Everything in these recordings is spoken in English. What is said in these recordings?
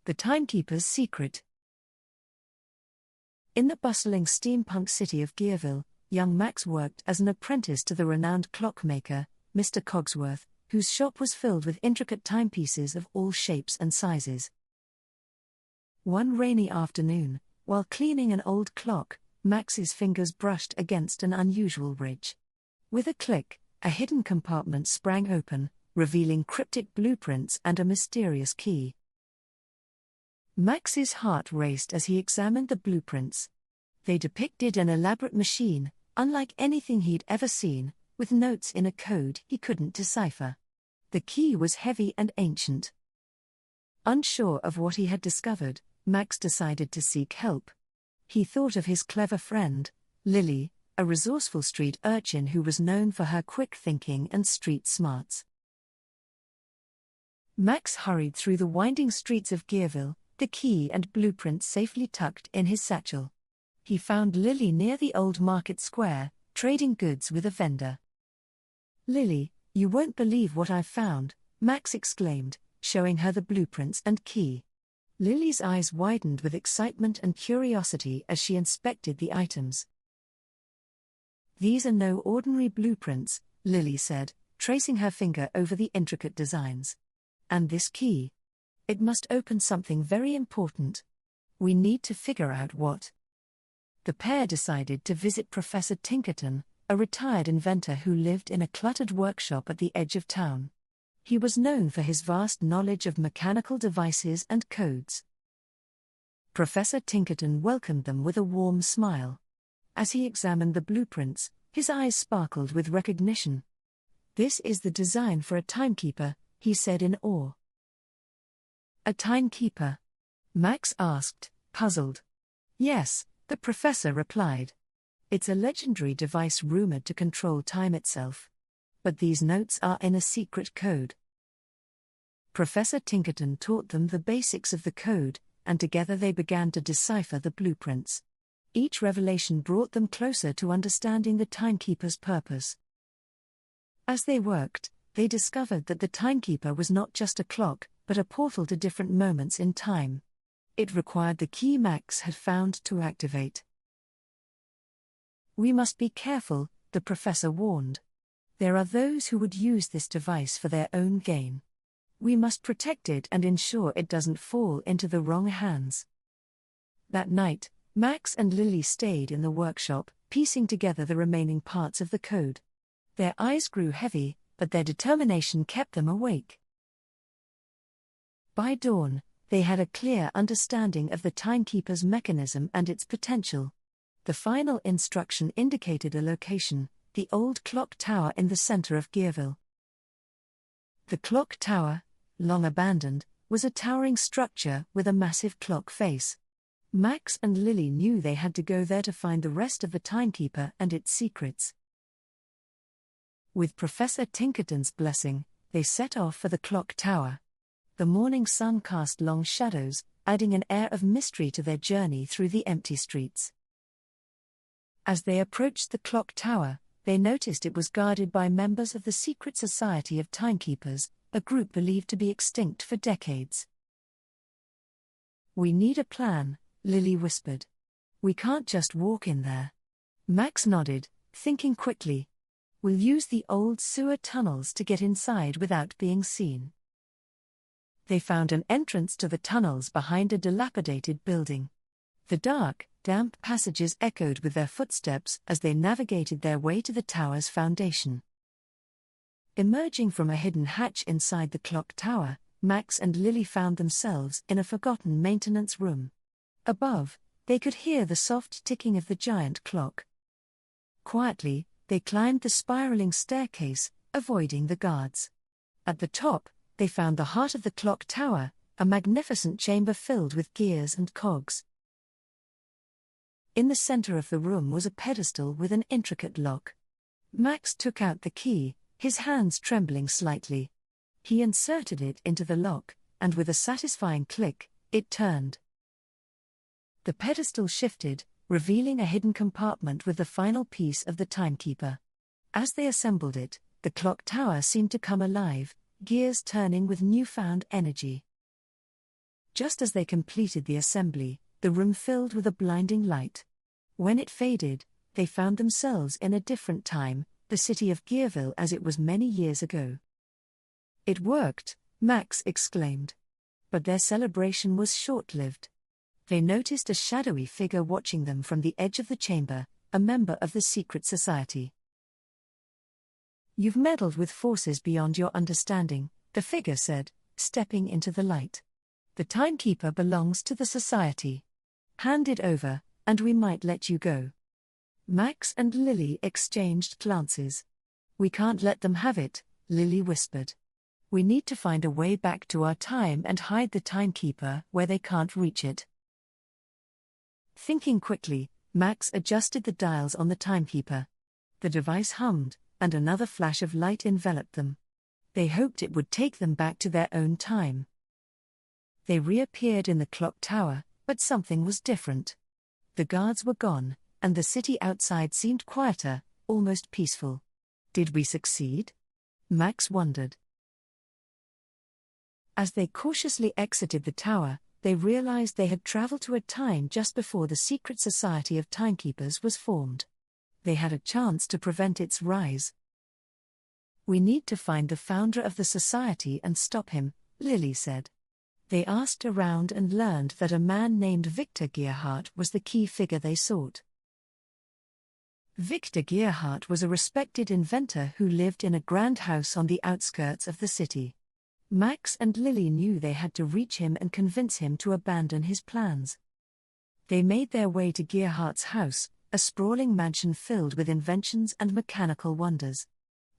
The Timekeeper's Secret. In the bustling steampunk city of Gearville, young Max worked as an apprentice to the renowned clockmaker, Mr. Cogsworth, whose shop was filled with intricate timepieces of all shapes and sizes. One rainy afternoon, while cleaning an old clock, Max's fingers brushed against an unusual ridge. With a click, a hidden compartment sprang open, revealing cryptic blueprints and a mysterious key. Max's heart raced as he examined the blueprints. They depicted an elaborate machine, unlike anything he'd ever seen, with notes in a code he couldn't decipher. The key was heavy and ancient. Unsure of what he had discovered, Max decided to seek help. He thought of his clever friend, Lily, a resourceful street urchin who was known for her quick thinking and street smarts. Max hurried through the winding streets of Gearville, the key and blueprints safely tucked in his satchel. He found Lily near the old market square, trading goods with a vendor. "Lily, you won't believe what I've found," Max exclaimed, showing her the blueprints and key. Lily's eyes widened with excitement and curiosity as she inspected the items. "These are no ordinary blueprints," Lily said, tracing her finger over the intricate designs. "And this key? It must open something very important. We need to figure out what." The pair decided to visit Professor Tinkerton, a retired inventor who lived in a cluttered workshop at the edge of town. He was known for his vast knowledge of mechanical devices and codes. Professor Tinkerton welcomed them with a warm smile. As he examined the blueprints, his eyes sparkled with recognition. "This is the design for a timekeeper," he said in awe. "A timekeeper?" Max asked, puzzled. "Yes," the professor replied. "It's a legendary device rumored to control time itself. But these notes are in a secret code." Professor Tinkerton taught them the basics of the code, and together they began to decipher the blueprints. Each revelation brought them closer to understanding the timekeeper's purpose. As they worked, they discovered that the timekeeper was not just a clock, but a portal to different moments in time. It required the key Max had found to activate. "We must be careful," the professor warned. "There are those who would use this device for their own gain. We must protect it and ensure it doesn't fall into the wrong hands." That night, Max and Lily stayed in the workshop, piecing together the remaining parts of the code. Their eyes grew heavy, but their determination kept them awake. By dawn, they had a clear understanding of the timekeeper's mechanism and its potential. The final instruction indicated a location: the old clock tower in the center of Gearville. The clock tower, long abandoned, was a towering structure with a massive clock face. Max and Lily knew they had to go there to find the rest of the timekeeper and its secrets. With Professor Tinkerton's blessing, they set off for the clock tower. The morning sun cast long shadows, adding an air of mystery to their journey through the empty streets. As they approached the clock tower, they noticed it was guarded by members of the secret society of timekeepers, a group believed to be extinct for decades. "We need a plan," Lily whispered. "We can't just walk in there." Max nodded, thinking quickly. "We'll use the old sewer tunnels to get inside without being seen." They found an entrance to the tunnels behind a dilapidated building. The dark, damp passages echoed with their footsteps as they navigated their way to the tower's foundation. Emerging from a hidden hatch inside the clock tower, Max and Lily found themselves in a forgotten maintenance room. Above, they could hear the soft ticking of the giant clock. Quietly, they climbed the spiraling staircase, avoiding the guards. At the top, they found the heart of the clock tower, a magnificent chamber filled with gears and cogs. In the center of the room was a pedestal with an intricate lock. Max took out the key, his hands trembling slightly. He inserted it into the lock, and with a satisfying click, it turned. The pedestal shifted, revealing a hidden compartment with the final piece of the timekeeper. As they assembled it, the clock tower seemed to come alive, gears turning with newfound energy. Just as they completed the assembly, the room filled with a blinding light. When it faded, they found themselves in a different time, the city of Gearville as it was many years ago. "It worked," Max exclaimed. But their celebration was short-lived. They noticed a shadowy figure watching them from the edge of the chamber, a member of the secret society. "You've meddled with forces beyond your understanding," the figure said, stepping into the light. "The Timekeeper belongs to the society. Hand it over, and we might let you go." Max and Lily exchanged glances. "We can't let them have it," Lily whispered. "We need to find a way back to our time and hide the Timekeeper where they can't reach it." Thinking quickly, Max adjusted the dials on the Timekeeper. The device hummed, and another flash of light enveloped them. They hoped it would take them back to their own time. They reappeared in the clock tower, but something was different. The guards were gone, and the city outside seemed quieter, almost peaceful. Did we succeed? Max wondered. As they cautiously exited the tower, they realized they had traveled to a time just before the secret society of timekeepers was formed. They had a chance to prevent its rise. "We need to find the founder of the society and stop him," Lily said. They asked around and learned that a man named Victor Gearhart was the key figure they sought. Victor Gearhart was a respected inventor who lived in a grand house on the outskirts of the city. Max and Lily knew they had to reach him and convince him to abandon his plans. They made their way to Gearhart's house, a sprawling mansion filled with inventions and mechanical wonders.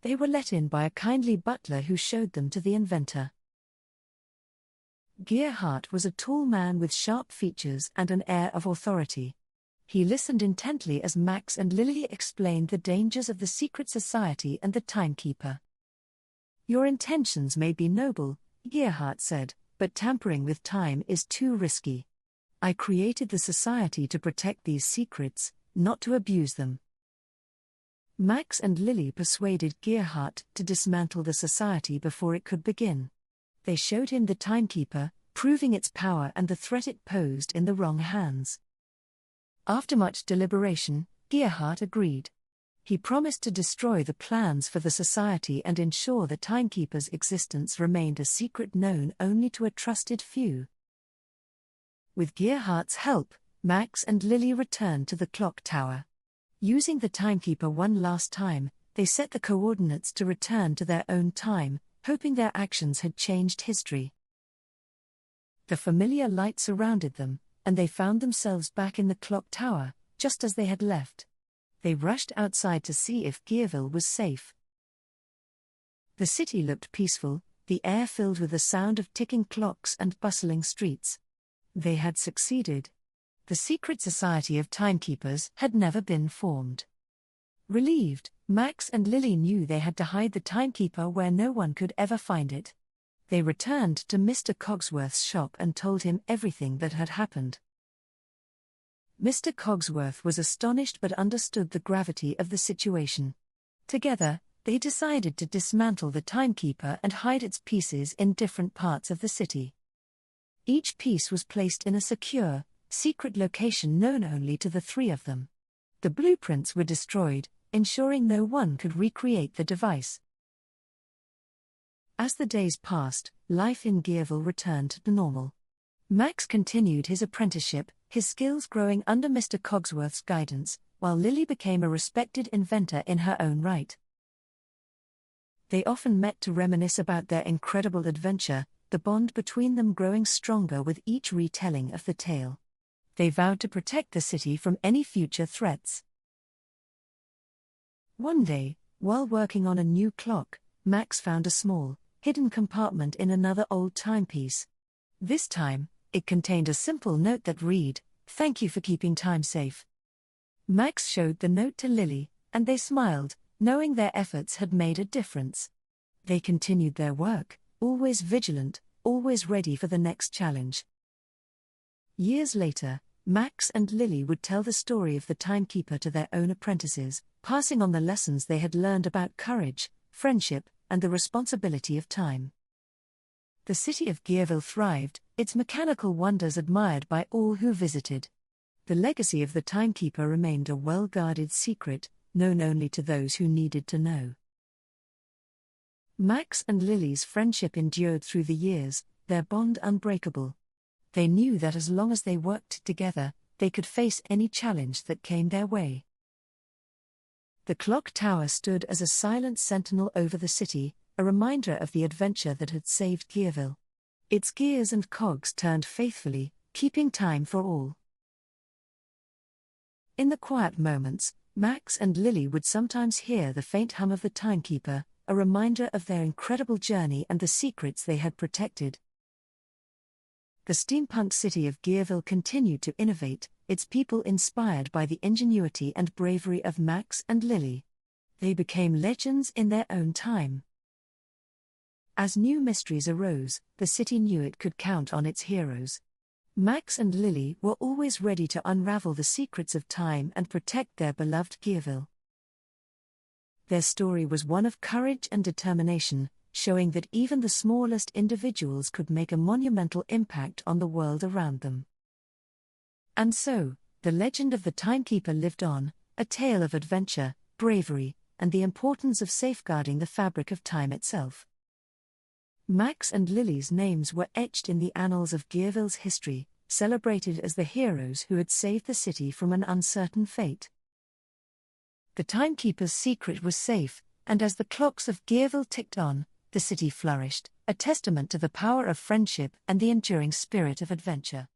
They were let in by a kindly butler who showed them to the inventor. Gearhart was a tall man with sharp features and an air of authority. He listened intently as Max and Lily explained the dangers of the secret society and the Timekeeper. "Your intentions may be noble," Gearhart said, "but tampering with time is too risky. I created the society to protect these secrets, not to abuse them." Max and Lily persuaded Gearhart to dismantle the society before it could begin. They showed him the Timekeeper, proving its power and the threat it posed in the wrong hands. After much deliberation, Gearhart agreed. He promised to destroy the plans for the society and ensure the Timekeeper's existence remained a secret known only to a trusted few. With Gearhart's help, Max and Lily returned to the clock tower. Using the Timekeeper one last time, they set the coordinates to return to their own time, hoping their actions had changed history. The familiar light surrounded them, and they found themselves back in the clock tower, just as they had left. They rushed outside to see if Gearville was safe. The city looked peaceful, the air filled with the sound of ticking clocks and bustling streets. They had succeeded. The secret society of timekeepers had never been formed. Relieved, Max and Lily knew they had to hide the Timekeeper where no one could ever find it. They returned to Mr. Cogsworth's shop and told him everything that had happened. Mr. Cogsworth was astonished but understood the gravity of the situation. Together, they decided to dismantle the Timekeeper and hide its pieces in different parts of the city. Each piece was placed in a secure, secret location known only to the three of them. The blueprints were destroyed, ensuring no one could recreate the device. As the days passed, life in Gearville returned to normal. Max continued his apprenticeship, his skills growing under Mr. Cogsworth's guidance, while Lily became a respected inventor in her own right. They often met to reminisce about their incredible adventure, the bond between them growing stronger with each retelling of the tale. They vowed to protect the city from any future threats. One day, while working on a new clock, Max found a small, hidden compartment in another old timepiece. This time, it contained a simple note that read, "Thank you for keeping time safe." Max showed the note to Lily, and they smiled, knowing their efforts had made a difference. They continued their work, always vigilant, always ready for the next challenge. Years later, Max and Lily would tell the story of the Timekeeper to their own apprentices, passing on the lessons they had learned about courage, friendship, and the responsibility of time. The city of Gearville thrived, its mechanical wonders admired by all who visited. The legacy of the Timekeeper remained a well-guarded secret, known only to those who needed to know. Max and Lily's friendship endured through the years, their bond unbreakable. They knew that as long as they worked together, they could face any challenge that came their way. The clock tower stood as a silent sentinel over the city, a reminder of the adventure that had saved Gearville. Its gears and cogs turned faithfully, keeping time for all. In the quiet moments, Max and Lily would sometimes hear the faint hum of the Timekeeper, a reminder of their incredible journey and the secrets they had protected. The steampunk city of Gearville continued to innovate, its people inspired by the ingenuity and bravery of Max and Lily. They became legends in their own time. As new mysteries arose, the city knew it could count on its heroes. Max and Lily were always ready to unravel the secrets of time and protect their beloved Gearville. Their story was one of courage and determination, showing that even the smallest individuals could make a monumental impact on the world around them. And so, the legend of the Timekeeper lived on, a tale of adventure, bravery, and the importance of safeguarding the fabric of time itself. Max and Lily's names were etched in the annals of Gearville's history, celebrated as the heroes who had saved the city from an uncertain fate. The Timekeeper's secret was safe, and as the clocks of Gearville ticked on, the city flourished, a testament to the power of friendship and the enduring spirit of adventure.